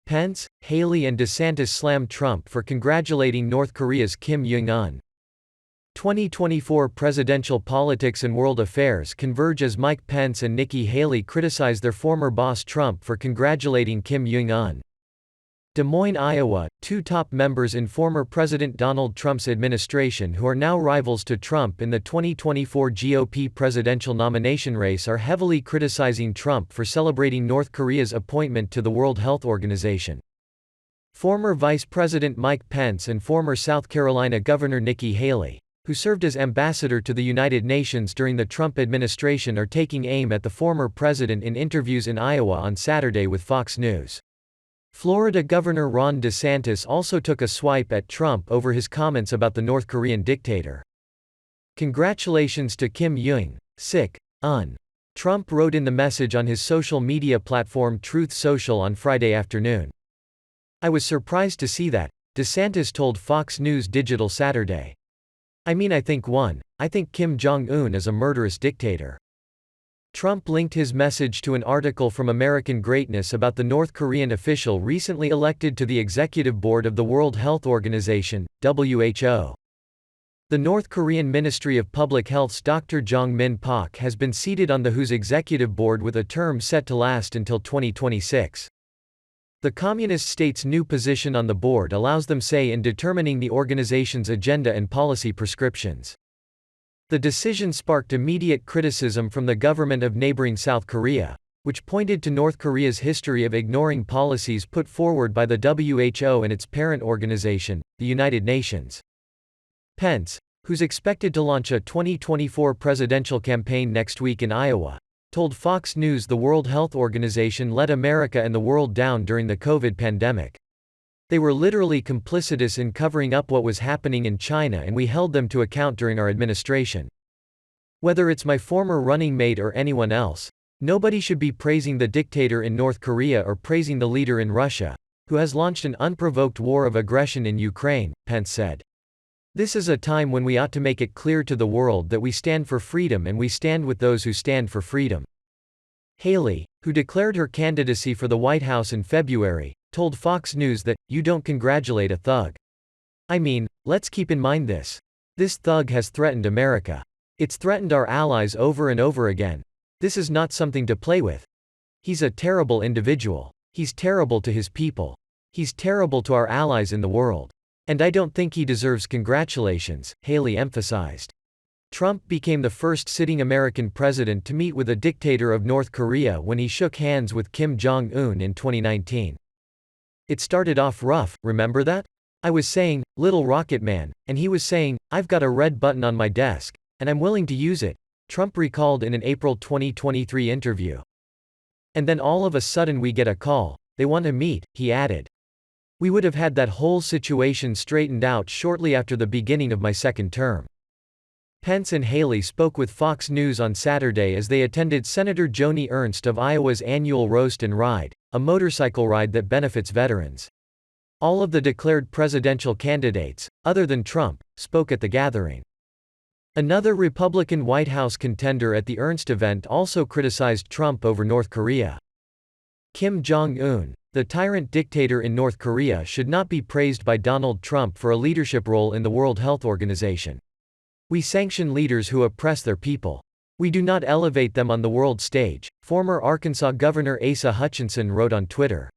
Pence, Haley and DeSantis slammed Trump for congratulating North Korea's Kim Jong-un. 2024 presidential politics and world affairs converge as Mike Pence and Nikki Haley criticize their former boss Trump for congratulating Kim Jong-un. Des Moines, Iowa, two top members in former President Donald Trump's administration who are now rivals to Trump in the 2024 GOP presidential nomination race are heavily criticizing Trump for celebrating North Korea's appointment to the World Health Organization. Former Vice President Mike Pence and former South Carolina Governor Nikki Haley, who served as ambassador to the United Nations during the Trump administration, are taking aim at the former president in interviews in Iowa on Saturday with Fox News. Florida Governor Ron DeSantis also took a swipe at Trump over his comments about the North Korean dictator. Congratulations to Kim Jong-un. Trump wrote in the message on his social media platform Truth Social on Friday afternoon. "I was surprised to see that," DeSantis told Fox News Digital Saturday. "I think Kim Jong-un is a murderous dictator." Trump linked his message to an article from American Greatness about the North Korean official recently elected to the executive board of the World Health Organization, WHO. The North Korean Ministry of Public Health's Dr. Jung Min-pak has been seated on the WHO's executive board with a term set to last until 2026. The communist state's new position on the board allows them say in determining the organization's agenda and policy prescriptions. The decision sparked immediate criticism from the government of neighboring South Korea, which pointed to North Korea's history of ignoring policies put forward by the WHO and its parent organization, the United Nations. Pence, who's expected to launch a 2024 presidential campaign next week in Iowa, told Fox News the World Health Organization let America and the world down during the COVID pandemic. "They were literally complicitous in covering up what was happening in China, and we held them to account during our administration. Whether it's my former running mate or anyone else, nobody should be praising the dictator in North Korea or praising the leader in Russia, who has launched an unprovoked war of aggression in Ukraine," Pence said. "This is a time when we ought to make it clear to the world that we stand for freedom and we stand with those who stand for freedom." Haley, who declared her candidacy for the White House in February, told Fox News that, "You don't congratulate a thug. I mean, let's keep in mind this. This thug has threatened America. It's threatened our allies over and over again. This is not something to play with. He's a terrible individual. He's terrible to his people. He's terrible to our allies in the world. And I don't think he deserves congratulations," Haley emphasized. Trump became the first sitting American president to meet with a dictator of North Korea when he shook hands with Kim Jong-un in 2019. "It started off rough, remember that? I was saying, 'Little Rocket Man,' and he was saying, 'I've got a red button on my desk, and I'm willing to use it,'" Trump recalled in an April 2023 interview. "And then all of a sudden we get a call, they want to meet," he added. "We would have had that whole situation straightened out shortly after the beginning of my second term." Pence and Haley spoke with Fox News on Saturday as they attended Senator Joni Ernst of Iowa's annual Roast and Ride, a motorcycle ride that benefits veterans. All of the declared presidential candidates, other than Trump, spoke at the gathering. Another Republican White House contender at the Ernst event also criticized Trump over North Korea. Kim Jong-un, the tyrant dictator in North Korea, should not be praised by Donald Trump for a leadership role in the World Health Organization. "We sanction leaders who oppress their people. We do not elevate them on the world stage," former Arkansas Governor Asa Hutchinson wrote on Twitter.